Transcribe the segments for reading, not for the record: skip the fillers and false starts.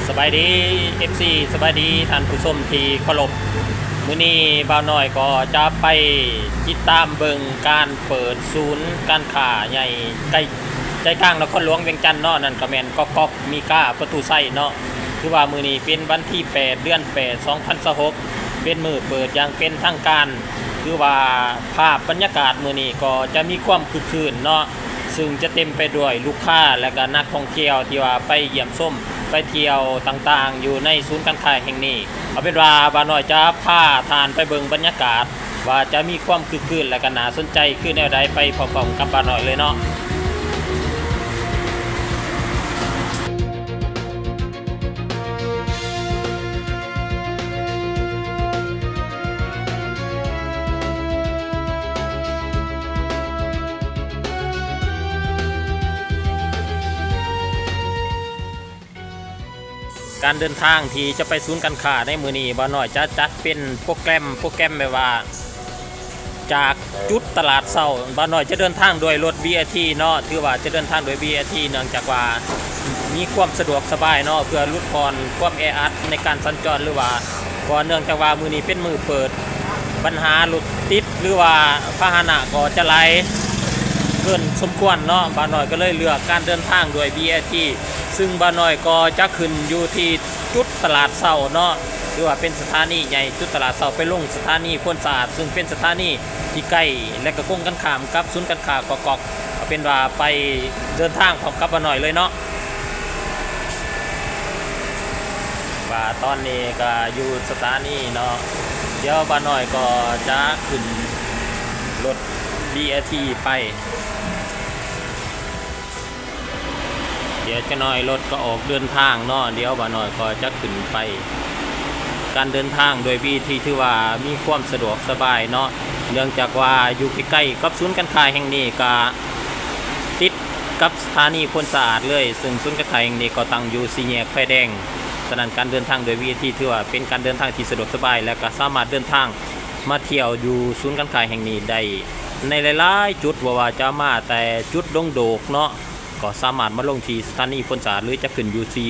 สบายดี FC สบายดีท่านผู้ชมที่เคารพมื้อนี้บ่าวน้อยก็จะไปติดตามเบิ่งการเปิดศูนย์การค้าใหญ่ใกล้ใจกลางนครหลวงเวียงจันทน์เนาะนั่นก็แม่นก๊อกมีก้าประตูไส้เนาะคือว่ามื้อนี้เป็นวันที่8เดือน8 2026เป็นมื้อเปิดอย่างเป็นทางการคือว่าภาพบรรยากาศมื้อนี้ก็จะมีความคึกคืนเนาะซึ่งจะเต็มไปด้วยลูกค้าและก็นักท่องเที่ยวที่ว่าไปเยี่ยมชมไปเที่ยวต่างๆอยู่ในศูนย์การค้าแห่งนี้เอาเป็นว่าบ่าวน้อยจะพาทานไปเบิ่งบรรยากาศว่าจะมีความคึกคืนและก็น่าสนใจคือแนวใดไปพร้อมๆกับบ่าวน้อยเลยเนาะการเดินทางที่จะไปศูนย์การค้าในมื้อนี้บ่าวน้อยจะจัดเป็นโปรแกรมแบบว่าจากจุดตลาดเช้าบ่าวน้อยจะเดินทางโดยรถ BRT เนาะถือว่าจะเดินทางโดย BRT เนื่องจากว่ามีความสะดวกสบายเนาะเพื่อลดความแออัดในการสัญจรหรือว่าก็เนื่องจากว่ามื้อนี้เป็นมื้อเปิดปัญหารถติดหรือว่าพาหนะก็จะไหลเกินสมควรเนาะบ่าวน้อยก็เลยเลือกการเดินทางโดย BRT ซึ่งบ่าวน้อยก็จะขึ้นอยู่ที่จุดตลาดเช้าเนาะหรือว่าเป็นสถานีใหญ่จุดตลาดเช้าไปลงสถานีพลสะอาดซึ่งเป็นสถานีที่ใกล้และก็คงกันข้ามกับศูนย์การค้ากอกเอาเป็นว่าไปเดินทางพร้อมกับบ่าวน้อยเลยเนาะว่าตอนนี้ก็อยู่สถานีเนาะเดี๋ยวบ่าวน้อยก็จะขึ้นรถ BRT ไปเดี๋ยวจะน้อยรถก็ออกเดินทางเนาะเดี๋ยวบ่าวน้อยก็จะขึ้นไปการเดินทางโดย BRT ที่ว่ามีความสะดวกสบายเนาะเนื่องจากว่าอยู่ใกล้ๆกับศูนย์การค้าแห่งนี้ก็ติดกับสถานีพลสะอาดเลยซึ่งศูนย์การค้าแห่งนี้ก็ตั้งอยู่สี่แยกไฟแดงฉะนั้นการเดินทางโดย BRT ถือว่าเป็นการเดินทางที่สะดวกสบายและก็สามารถเดินทางมาเที่ยวอยู่ศูนย์การค้าแห่งนี้ได้ในหลายๆจุดว่าจะมาแต่จุดดงโดกเนาะก็สามารถมาลงที่สถานีพลสะอาดหรือจะขึ้นอยู่ที่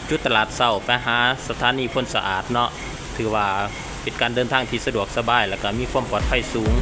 จุดตลาดเช้าไปหาสถานีพลสะอาดเนาะถือว่าเป็นการเดินทางที่สะดวกสบายและก็มีความปลอดภัยสูง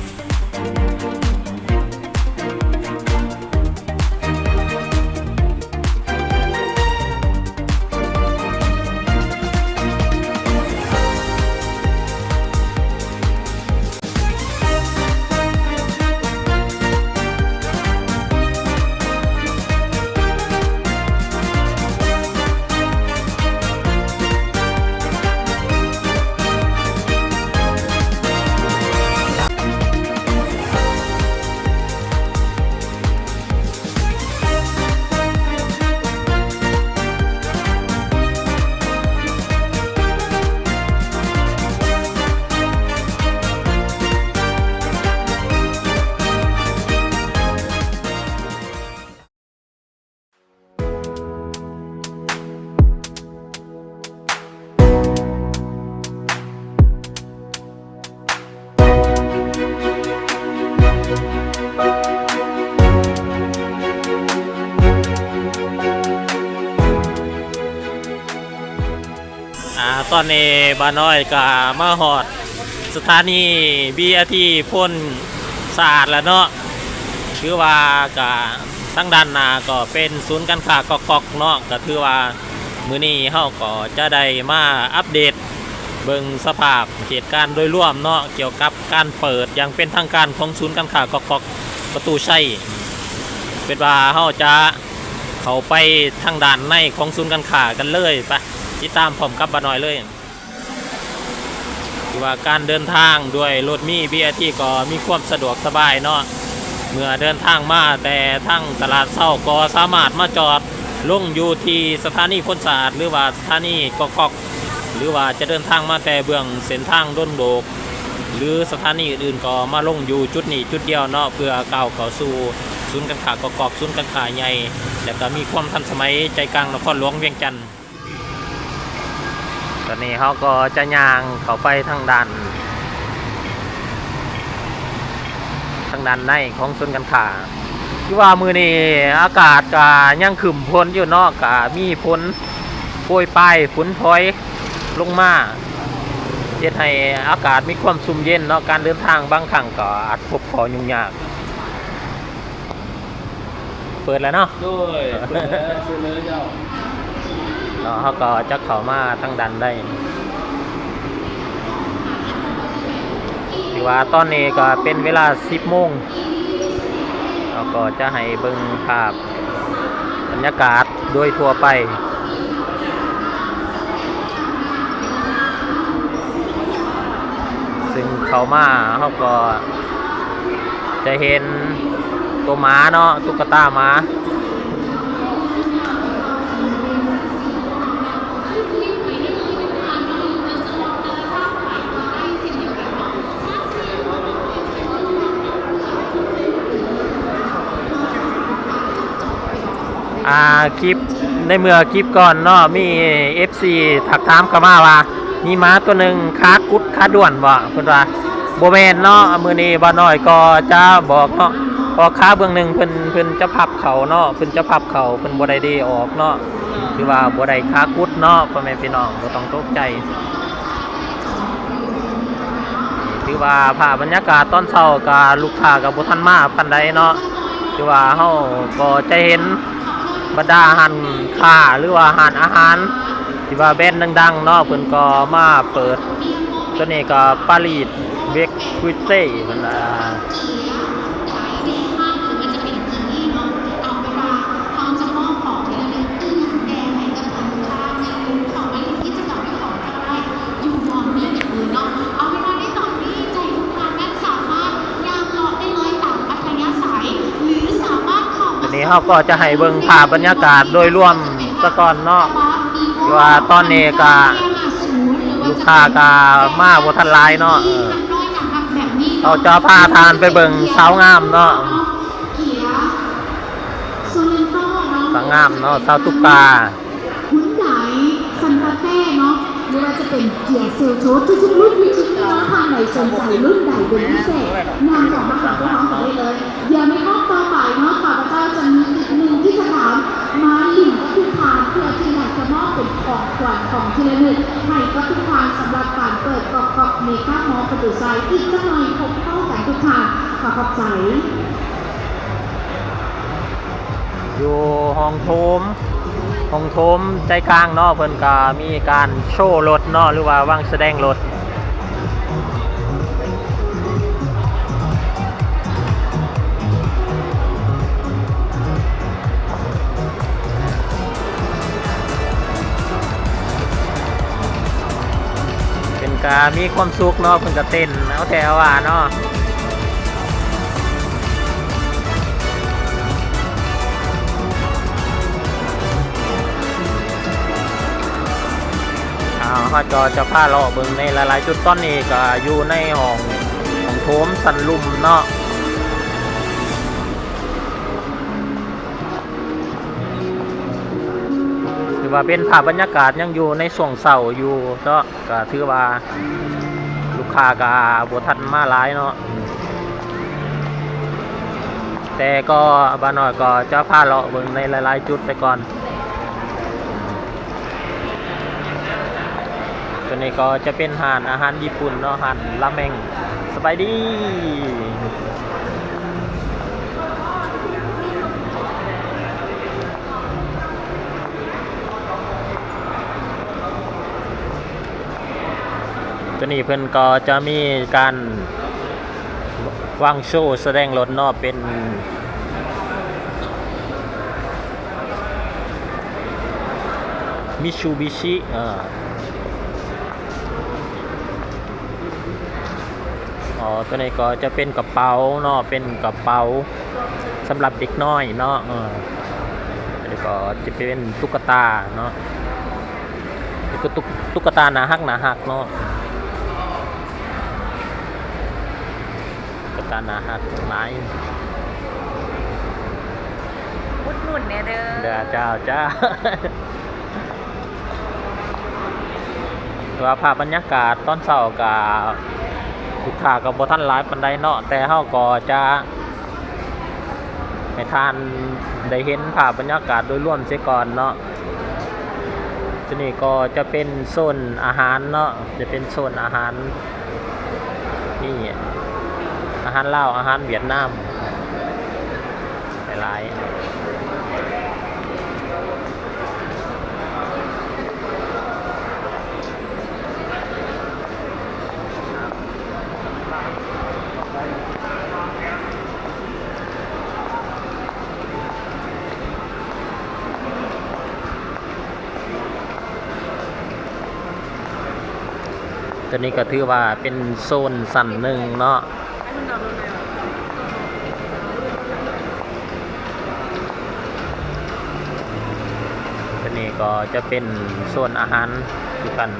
ตอนนี้บ่าวน้อยก็มาฮอดสถานี BRT พ่นสะอาดแล้วเนาะคือว่าก็ทั้งด้านหน้าก็เป็นศูนย์การค้ากอกเนาะก็คือว่ามื้อนี้เฮาก็จะได้มาอัปเดตเบิ่งสภาพเหตุการณ์โดยรวมเนาะเกี่ยวกับการเปิดอย่างเป็นทางการของศูนย์การค้ากอกประตูชัยเป็นว่าเฮาจะเข้าไปทางด้านในของศูนย์การค้ากันเลยไปติดตามผมกับบ่าวน้อยเลยคือว่าการเดินทางด้วยรถมี BRT ก็มีความสะดวกสบายเนาะเมื่อเดินทางมาแต่ทั้งตลาดเช้าก็สามารถมาจอดลงอยู่ที่สถานีพลสะอาดหรือว่าสถานีกอกหรือว่าจะเดินทางมาแต่เบื้องเส้นทางด้นโดกหรือสถานีอื่นก็มาลงอยู่จุดนี้จุดเดียวเนาะเพื่อก้าวเข้าสู่ศูนย์การค้ากอกศูนย์การค้าใหญ่และก็มีความทันสมัยใจกลางนครหลวงเวียงจันทน์ตอนนี้เขาก็จะย่างเข้าไปทางด้านในของศูนย์การค้าที่ว่ามือนี้อากาศก็ยังขึ้นฝนอยู่เนาะก็มีฝน โปรยปลายฝนถอยลงมาเฮ็ดให้อากาศมีความสุ่มเย็นเนาะการเดินทางบางครั้งก็อาจพบข้อยุ่งยากเปิดแล้วเนาะด้วยเปิดแล้วช่วยเลยเจ้าเนาะเขาก็จะเข้ามาทางดันได้ถือว่าตอนนี้ก็เป็นเวลา 10 โมงเราก็จะให้เบิ่งภาพบรรยากาศโดยทั่วไปซึ่งเข้ามาเขาก็จะเห็นตัวหมาเนาะตุ๊กตาหมาคลิปในเมื่อคลิปก่อนเนาะมี FC ถักถามเข้ามาว่ามีม้าตัวหนึ่งค้ากุดค้าด่วนบ่เพิ่นว่าบ่แม่นเนาะมื้อนี้บ่น้อยก็จะบอกเนาะพอค้าเบื้องหนึ่งเพิ่นจะพับเขาเนาะเพิ่นจะพับเขาเพิ่นบ่ได้ดีออกเนาะคือว่าบ่ได้ค้ากุดเนาะพ่อแม่พี่น้องบ่ต้องตกใจถือว่าภาพบรรยากาศตอนเช้าก็ลูกค้าก็บ่ทันมาปานใดเนาะคือว่าเฮาก็จะเห็นบรรดาอาหารค้าหรือว่าอาหารที่ว่าแบรนด์ดังๆเนาะเพิ่นก็มาเปิดตัวนี้ก็ปารีสเบคคุยเต้เพิ่นนี้เขาก็จะให้เบิ่งภาพบรรยากาศโดยรวมซะก่อนเนาะว่าตอนนี้ก็ลูกค้าก็มาบ่ทันหลายเนาะเราจะพาทานไปเบิ่งสาวงามเนาะสาวงามเนาะสาวตุ๊กตาหุ้นใหญ่ซันตาเต้เนาะไม่ว่าจะเป็นเกียร์เซลโชทุกๆรุ่นมีชิ้นน้องทางไหนสนใจรุ่นใดเป็นพิเศษนำกลับมาหาพวกน้องกันได้เลยอย่าไม่ข้อต่อไปเนาะข้าพเจ้าจะมีอีกหนึ่งที่จะถามมาหลิงก็คือทานเพื่อที่อยากจะมอบเป็นของขวัญของที่ระลึกให้ก็ทุกทานสำหรับการเปิดกอกเมกามอลประตูไซอีกสักหน่อยพบเข้ากันทุกทานขอบใจอยู่ห้องโถมใจกลางเนาะเพิ่นก็มีการโชว์รถเนาะหรือว่าวางแสดงรถเป็นการมีความสุขเนาะเพิ่นก็เต้นเอาแถวว่าเนาะเขาจะพาเราเบิ่งในหลายๆจุดตอนนี้ก็อยู่ในห้องโถมสันลุมเนาะถือว่าเป็นภาพบรรยากาศยังอยู่ในช่วงเช้าอยู่เนาะก็ถือว่าลูกค้าก็บ่ทันมาหลายเนาะแต่ก็บ้านน้อยก็จะพาเราเบิ่งในหลายๆจุดไปก่อนตัวนี้ก็จะเป็นอาหารญี่ปุ่นเนาะราเมงสบายดีตัวนี้เพิ่นก็จะมีการวางโชว์แสดงรถเนาะเป็นมิตซูบิชิตัวนี้ก็จะเป็นกระเป๋าเนาะเป็นกระเป๋าสำหรับเด็กน้อยเนาะแล้วก็จะเป็นตุ๊กตาเนาะแล้วก็ตุ๊กตาหนาหักเนาะตุ๊กตาหนาหักหลายอุดหนุนเนี่ยเด้อจ้าว่าภาพบรรยากาศตอนเช้ากับลูกค้าก็บ่ทันหลายปานใดเนาะแต่เฮาก็จะให้ท่านได้เห็นภาพบรรยากาศโดยรวมเสียก่อนเนาะ ที่นี่ก็จะเป็นโซนอาหารเนาะจะเป็นโซนอาหารนี่อาหารลาวอาหารเวียดนามหลายตัวนี้ก็ถือว่าเป็นโซนสั่นหนึ่งเนาะตัวนี้ก็จะเป็นโซนอาหารที่กัน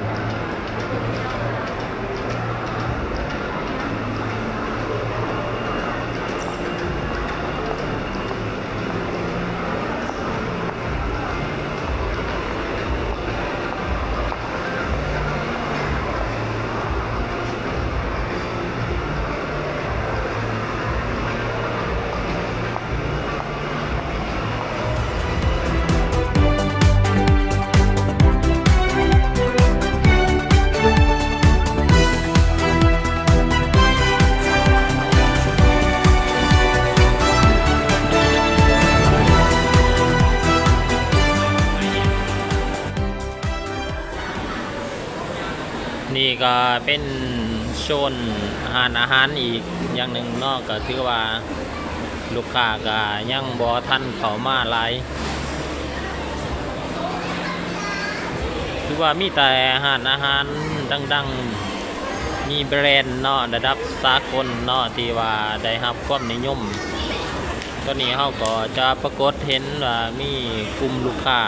นี่ก็เป็นโซนอาหารอีกอย่างหนึ่งเนาะก็ถือว่าลูกค้าก็ยังบ่ทันเข้ามาหลายคือว่ามีแต่อาหารดังๆมีแบรนด์เนาะระดับสากลเนาะที่ว่าได้รับความนิยมตอนนี้เฮาก็จะปรากฏเห็นว่ามีกลุ่มลูกค้า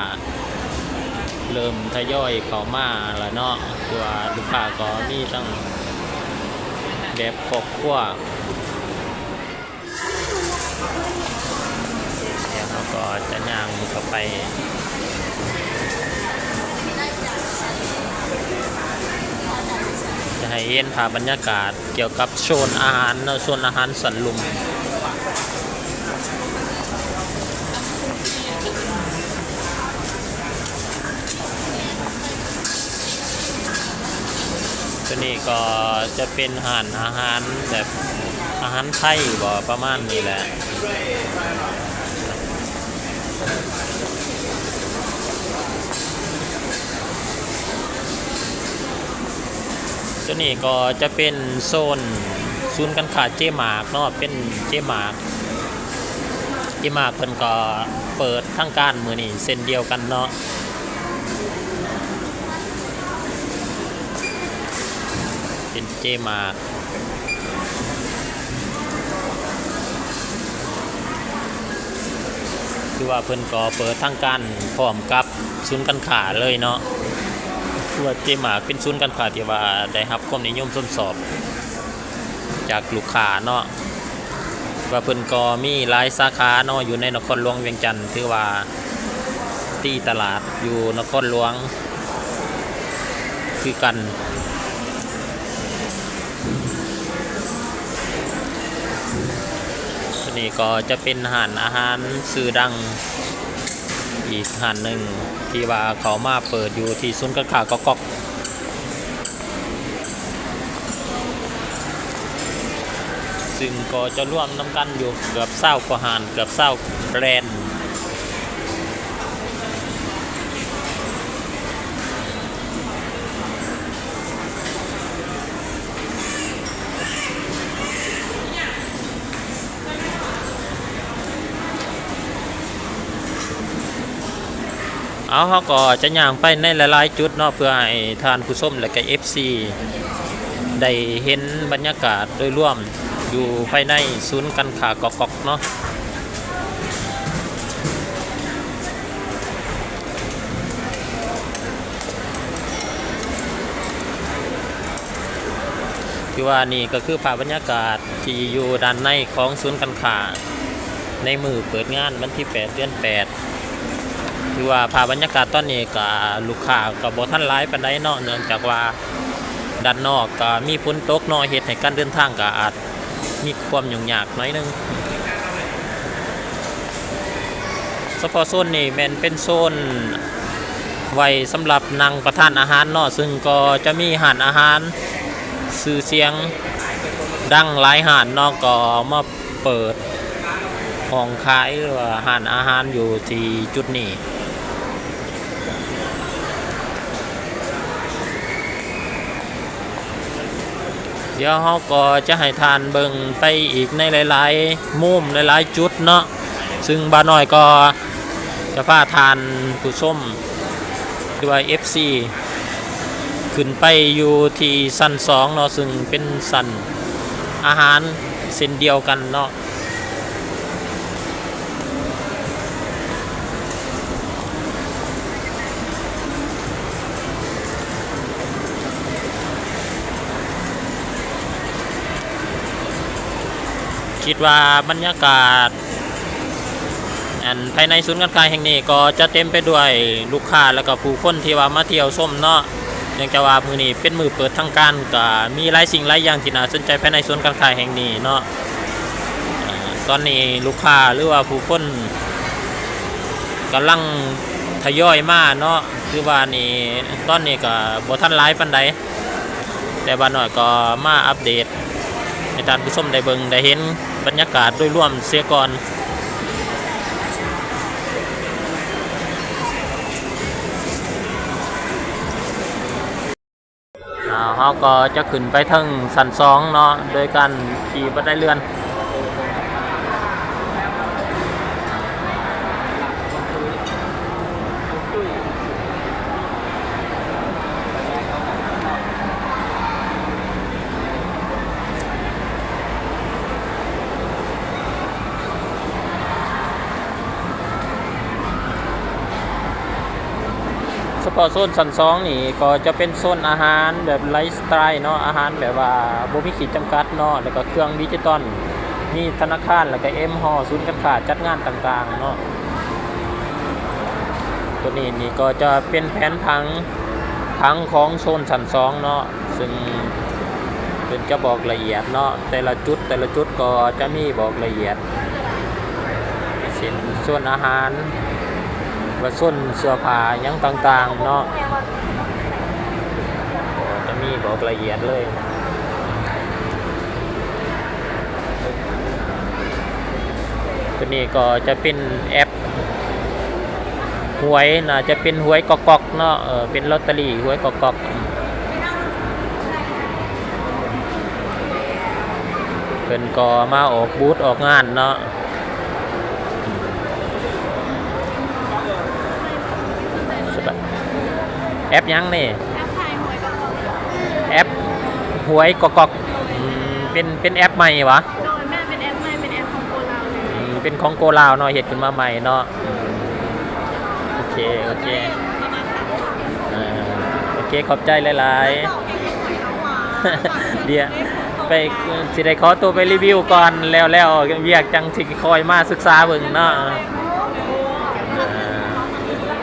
เริ่มทยอยเข้ามาแล้วเนาะตัวลูกค้าก็มีตั้งแบบครอบครัวเดี๋ยวเราก็จะย่างเข้าไปจะให้เห็นภาพบรรยากาศเกี่ยวกับโซนอาหารเนาะโซนอาหารสันลุมตัวนี้ก็จะเป็นอาหารแบบอาหารไทยบ่ประมาณนี้แหละตัวนี้ก็จะเป็นโซนศูนย์การค้าเจมาร์กเนาะเป็นเจมาร์กเพิ่นก็เปิดทางการมื้อนี้เส้นเดียวกันเนาะเป็นเจมาร์กคือว่าเพิ่นก็เปิดทางการพร้อมกับศูนย์การค้าเลยเนาะคือว่าเจมาร์กเป็นศูนย์การค้าที่ว่าได้รับความนิยมชมชอบจากลูกค้าเนาะว่าเพิ่นก็มีหลายสาขาเนาะอยู่ในนครหลวงเวียงจันทน์ถือว่าตีตลาดอยู่นครหลวงคือกันนี่ก็จะเป็นอาหารชื่อดังอีกหนึ่งที่ว่าเขามาเปิดอยู่ที่ศูนย์การค้าก๊อกซึ่งก็จะร่วมน้ำกันอยู่เกือบ20 กว่าเกือบ20 แบรนด์เขาก็จะย่างไปในหลายๆจุดเนาะเพื่อให้ท่านผู้ชมและก็ FC ได้เห็นบรรยากาศโดยรวมอยู่ภายในศูนย์การค้าก๊อกเนาะที่ว่านี่ก็คือภาพบรรยากาศที่อยู่ด้านในของศูนย์การค้าในมือเปิดงานวันที่ 8 เดือน 8คือว่าภาพบรรยากาศตอนนี้ก็ลูกค้าก็บ่ทันหลายปานใดเนาะเนื่องจากว่าด้านนอกก็มีฝนตกเนาะเฮ็ดให้การเดินทางก็อาจมีความยุ่งยากหน่อยนึงเฉพาะโซนนี้แม่นเป็นโซน ไว้สำหรับนั่งประทานอาหารเนาะซึ่งก็จะมีหานอาหารสื่อเสียงดังหลายหานเนาะก็มาเปิดห้องขายหรือว่าหานอาหารอยู่ที่จุดนี้เดี๋ยวเราก็จะให้ทานเบิ่งไปอีกในหลายๆมุมหลายๆจุดเนาะซึ่งบาน้อยก็จะพาทานผู้ชมด้วย FC ขึ้นไปอยู่ที่ชั้น2เนาะซึ่งเป็นชั้นอาหารเส้นเดียวกันเนาะคิดว่าบรรยากาศภายในศูนย์การค้าแห่งนี้ก็จะเต็มไปด้วยลูกค้าแล้วก็ผู้คนที่ว่ามาเที่ยวชมเนาะเนื่องจากว่ามื้อนี้เป็นมื้อเปิดทางการก็มีหลายสิ่งหลายอย่างที่น่าสนใจภายในศูนย์การค้าแห่งนี้เนาะตอนนี้ลูกค้าหรือว่าผู้คนกำลังทยอยมาเนาะคือว่านี่ตอนนี้ก็บ่ทันหลายปานใดแต่ว่าน้อยก็มาอัปเดตให้ท่านผู้ชมได้เบิ่งได้เห็นบรรยากาศโดยรวมเสียก่อนเราก็จะขึ้นไปถึงชั้น2เนาะโดยการขี่บันไดเลื่อนเฉพาะโซนชั้น2นี่ก็จะเป็นโซนอาหารแบบไลฟ์สไตล์เนาะอาหารแบบว่าบ่มีขีดจำกัดเนาะแล้วก็เครื่องดิจิตอลมีธนาคารแล้วก็ฮอศูนย์การค้าจัดงานต่างๆเนาะตัวนี้นี่ก็จะเป็นแผนผังของโซนชั้น2เนาะซึ่งเป็นจะบอกละเอียดเนาะแต่ละจุดก็จะมีบอกละเอียดเช่นโซนอาหารว่าส้นเสื้อผ้ายังต่างๆเนาะจะมีบอกละเอียดเลยตัวนี้ก็จะเป็นแอปหวยนะจะเป็นหวยกอกๆเนาะเป็นลอตเตอรี่หวยกอกๆเพิ่นก็มาออกบูธออกงานเนาะแอปยังนี่แอปหวยกอกเป็นแอปใหม่วะโดยแม่เป็นแอปใหม่เป็นแอปของโกลาวเป็นของโกลาวเนาะเฮ็ดขึ้นมาใหม่เนาะโอเคขอบใจหลายๆเดี๋ยวไปสิได้ขอตัวไปรีวิวก่อนแล้วเวียกจังสิคอยมาศึกษาเบิ่งเนาะ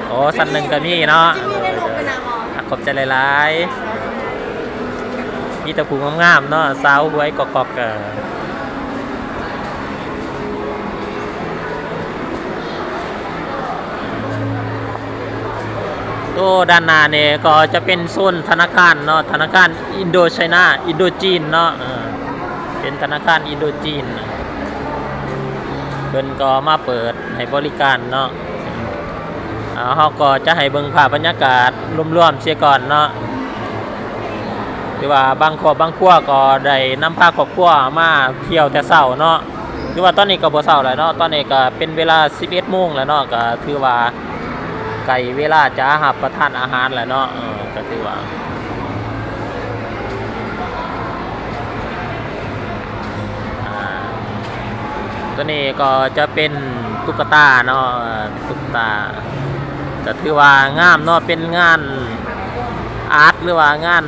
โอ้สันหนึ่งก็มีเนาะขอบใจหลายๆมีแต่ผู้งามๆเนาะสาวหวยกอกตัวด้านหน้าเนี่ยก็จะเป็นโซนธนาคารเนาะธนาคารอินโดไชน่าอินโดจีนเนาะเป็นธนาคารอินโดจีนเพิ่นก็มาเปิดให้บริการเนาะเขาก็จะให้เบิ่งภาพบรรยากาศรวมๆเสียก่อนเนาะคือว่าบางครอบครัวก็ได้นำพาครอบครัวมาเที่ยวแต่เช้าเนาะคือว่าตอนนี้ก็บ่เช้าแล้วเนาะตอนนี้ก็เป็นเวลา 11:00 นแล้วเนาะก็ถือว่าใกล้เวลาจะรับประทานอาหารแล้วเนาะก็ถือว่าตัวนี้ก็จะเป็นตุ๊กตาเนาะตุ๊กตาก็ถือว่างามเนาะเป็นงานอาร์ตหรือว่างาน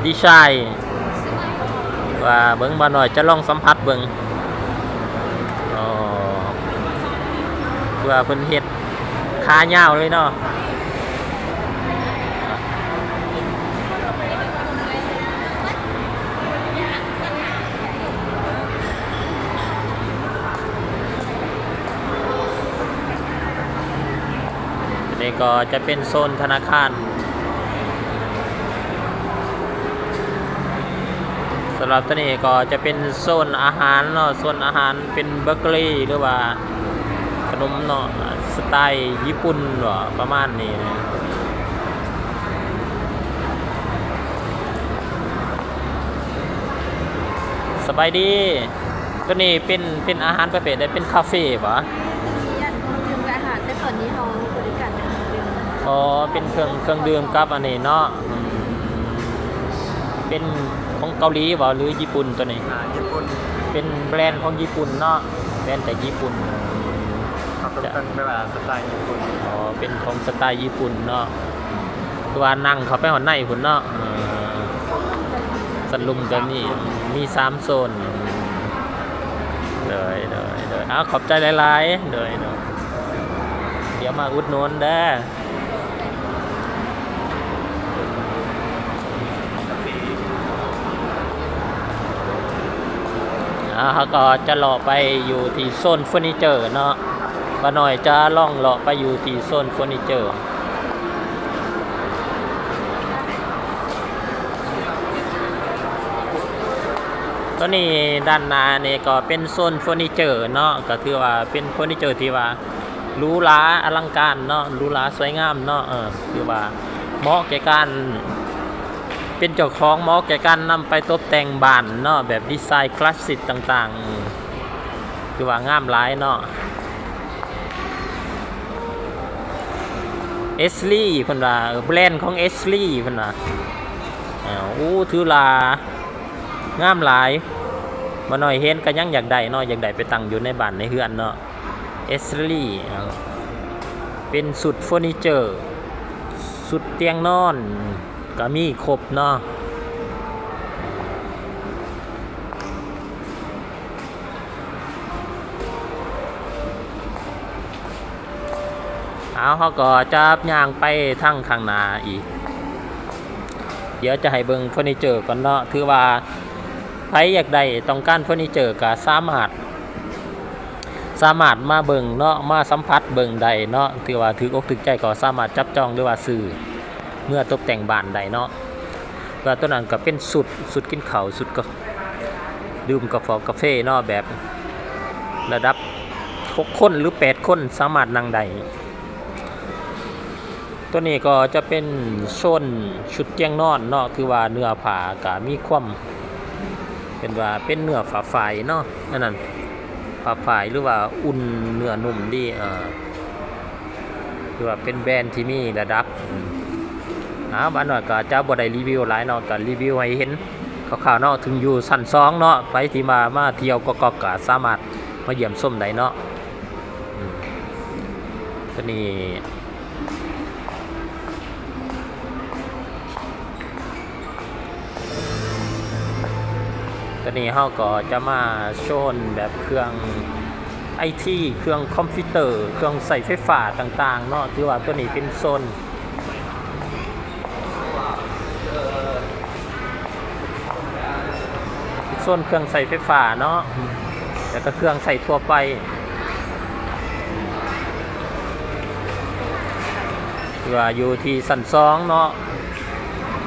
ดีไซน์ว่าเบิ่งมาหน่อยจะลองสัมผัสเบิ่งว่าเพิ่นเฮ็ดขายาวเลยเนาะ น นี่ก็จะเป็นโซนธนาคารสำหรับตัวนี้ก็จะเป็นโซนอาหารเนาะโซนอาหารเป็นเบเกอรี่หรือว่าขนมเนาะสไตล์ญี่ปุ่นว่าประมาณนี้นะสบายดีตัวนี้เป็นอาหารประเภทใดเป็นคาเฟ่ปะ ยันดื่มกับอาหารแต่ตอนนี้เขาบริการเป็นดื่ม อ๋อเป็นเครื่องดื่มกับอันนี้เนาะเป็นของเกาหลีบ่หรือญี่ปุ่นตัวนี้ ญี่ปุ่น เป็นแบรนด์ของญี่ปุ่นเนาะแบรนด์จากญี่ปุ่น เขาเป็นแบบสไตล์ญี่ปุ่น อ๋อเป็นของสไตล์ญี่ปุ่นเนาะตัวนั่งเขาไปหอนในพุ่นเนาะสลุมกันนี่มี3โซนเลยเอาขอบใจหลายๆเลยเดี๋ยวมาอุดหนุนเด้อเขาก็จะเลาะไปอยู่ที่โซนเฟอร์นิเจอร์เนาะป้าหน่อยจะล่องเลาะไปอยู่ที่โซนเฟอร์นิเจอร์ตัวนี้ด้านหน้านี่ก็เป็นโซนเฟอร์นิเจอร์เนาะก็ถือว่าเป็นเฟอร์นิเจอร์ที่ว่าหรูหราอลังการเนาะหรูหราสวยงามเนาะคือว่าเหมาะแก่การเป็นเจ้าของเหมาะแก่การนำไปตกแต่งบ้านเนาะแบบดีไซน์คลาสสิกต่างๆคือว่างามหลายเนาะเอสลี่เพิ่นว่าแบรนด์ของเอสลี่เพิ่นว่าถือลางามหลายมาหน่อยเห็นก็ยังอยากได้เนาะอยากได้ไปตั้งอยู่ในบ้านในเฮือนเนาะเอสลี่เป็นสุดเฟอร์นิเจอร์สุดเตียงนอนก็มีครบเนาะเขาก็จะย่างไปทางข้างหน้าอีกเดี๋ยวจะให้เบิ่งเฟอร์นิเจอร์ก่อนเนาะถือว่าใครอยากได้ต้องการเฟอร์นิเจอร์ก็สามารถมาเบิ่งเนาะมาสัมผัสเบิ่งได้เนาะถือว่าถืออกถือใจก็สามารถจับจองหรือว่าซื้อเมื่อตกแต่งบ้านได้เนาะว่าตัวนั้นก็เป็นสุดกินข้าวสุดก็ดื่มกาแฟเนาะแบบระดับ6คนหรือ8คนสามารถนั่งได้ตัวนี้ก็จะเป็นโซนชุดเตียงนอนเนาะคือว่าเนื้อผ้าก็มีความเป็นว่าเป็นเนื้อฝาฝ่ายเนาะนั่นฝาฝ่ายหรือว่าอุ่นเนื้อนุ่มดีคือว่าเป็นแบรนด์ที่มีระดับบ้านหน่อยก็จะบ่ได้รีวิวหลายเนาะก็รีวิวให้เห็นคร่าวๆเนาะถึงอยู่ชั้น2เนาะไปที่มาเที่ยวก็สามารถมาเยี่ยมชมได้เนาะตัวนี้เขาก็จะมาโชว์แบบเครื่องไอทีเครื่องคอมพิวเตอร์เครื่องใส่ไฟฟ้าต่างๆเนาะถือว่าตัวนี้เป็นโซนเครื่องใส่ไฟฟ้าเนาะแล้วก็เครื่องใส่ทั่วไปถือว่าอยู่ที่ชั้น2เนาะ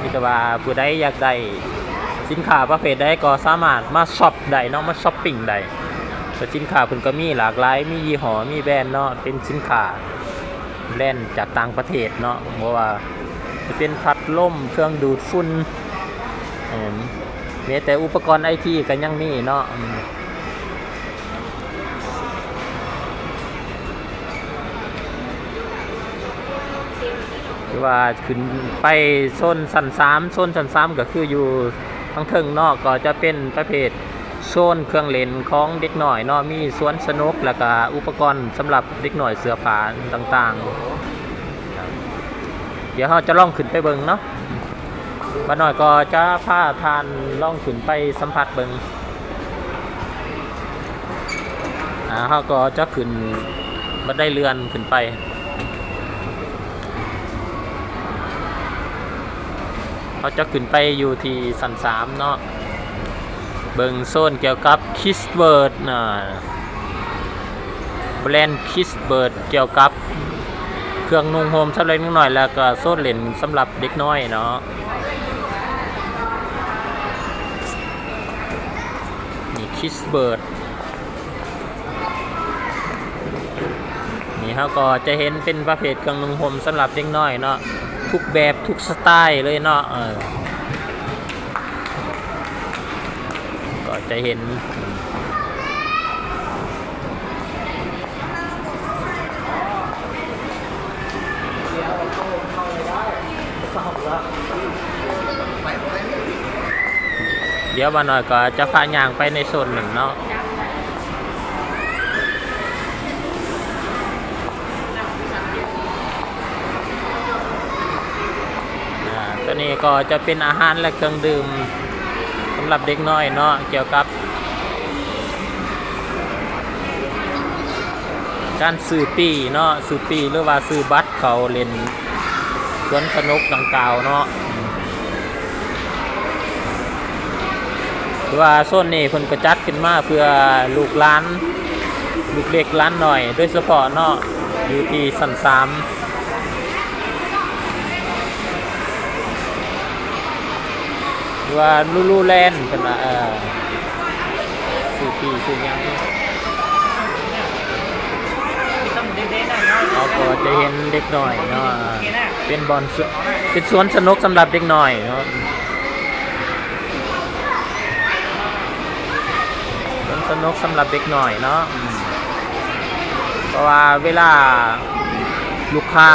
มีแต่ว่าผู้ใดอยากได้สินค้าประเภทใดก็สามารถมาช็อปได้เนาะมาช้อปปิ้งได้แต่สินค้าเพิ่นก็มีหลากหลายมียี่ห้อมีแบรนด์เนาะเป็นสินค้าแบรนด์จากต่างประเทศเนาะบ่ว่าจะเป็นพัดลมเครื่องดูดฝุ่นแม้แต่อุปกรณ์ไอทีก็ยังมีเนาะว่าขึ้นไปโซนชั้น3ก็คืออยู่ทางเทิงเนาะก็จะเป็นประเภทโซนเครื่องเล่นของเด็กหน่อยเนาะมีสวนสนุกแล้วก็อุปกรณ์สำหรับเด็กหน่อยเสื้อผ้าต่างๆเดี๋ยวเราจะล่องขึ้นไปเบิ่งเนาะบ้านหน่อยก็จะพาทานล่องขึ้นไปสัมผัสเบิ่งเราก็จะขึ้นบันไดเลื่อนขึ้นไปเขาจะขึ้นไปอยู่ที่ชั้น3เนาะเบิ่งโซนเกี่ยวกับคิสเบิร์ดแบรนด์คิสเบิร์ดเกี่ยวกับเค รื่องนุ่งห่มสำหรับเด็กน้อยแล้วก็โซนเล่นสำหรับเด็กน้อยเนาะนี่คิสเบิร์ดนี่เขาก็จะเห็นเป็นประเภทเครื่องนุ่งห่มสำหรับเด็กน้อยเนาะทุกแบบทุกสไตล์เลยเนาะก็จะเห็นเดี๋ยวมาหน่อยก็จะพาย่างไปในโซนหนึ่งเนาะตัวนี้ก็จะเป็นอาหารและเครื่องดื่มสำหรับเด็กน้อยเนาะเกี่ยวกับการซื้อปีเนาะซื้อปีหรือว่าซื้อบัตรเขาเล่นสวนสนุกดังกล่าวเนาะหรือว่าโซนนี้เพิ่นก็จัดขึ้นมาเพื่อลูกหลานลูกเล็กหลานหน่อยโดยเฉพาะเนาะอยู่ที่ชั้น3หรือว่าลูแลนด์เพิ่นว่าซื้อปีซื้อหยังเราก็จะเห็นเด็กหน่อยเนาะเป็นบอลเป็นสวนสนุกสำหรับเด็กหน่อยเนาะสวนสนุกสำหรับเด็กหน่อยเนาะเพราะว่าเวลาลูกค้า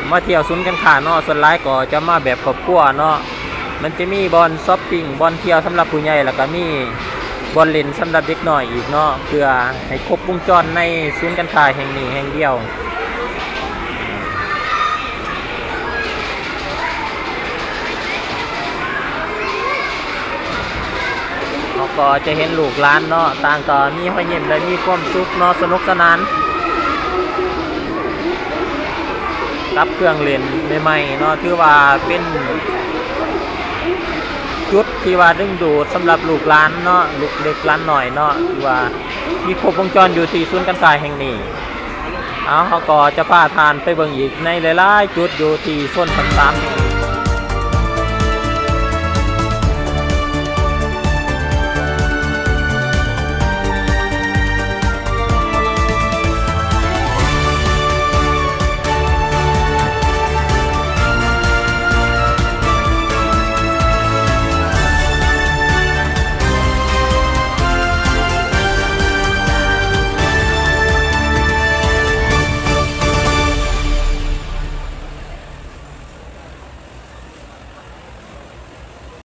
มาเที่ยวศูนย์การค้าเนาะส่วนหลายก็จะมาแบบครอบครัวเนาะมันจะมีบอลช้อปปิ้งบอลเที่ยวสำหรับผู้ใหญ่แล้วก็มีบอลเล่นสำหรับเด็กหน่อยอีกเนาะเพื่อให้ครบวงจรในศูนย์การค้าแห่งนี้แห่งเดียวเราก็จะเห็นลูกหลานเนาะต่างก็มีความยิ้มและมีความสุขเนาะสนุกสนานรับเครื่องเล่นใหม่ๆเนาะถือว่าเป็นจุดที่ว่าดึงดูดสำหรับลูกหลานเนาะลูกเด็กหลานหน่อยเนาะที่ว่ามีครบวงจรอยู่ที่ศูนย์การค้าแห่งนี้เขาก็จะพาทานไปเบิ่งอีกในหลายๆจุดอยู่ที่โซน3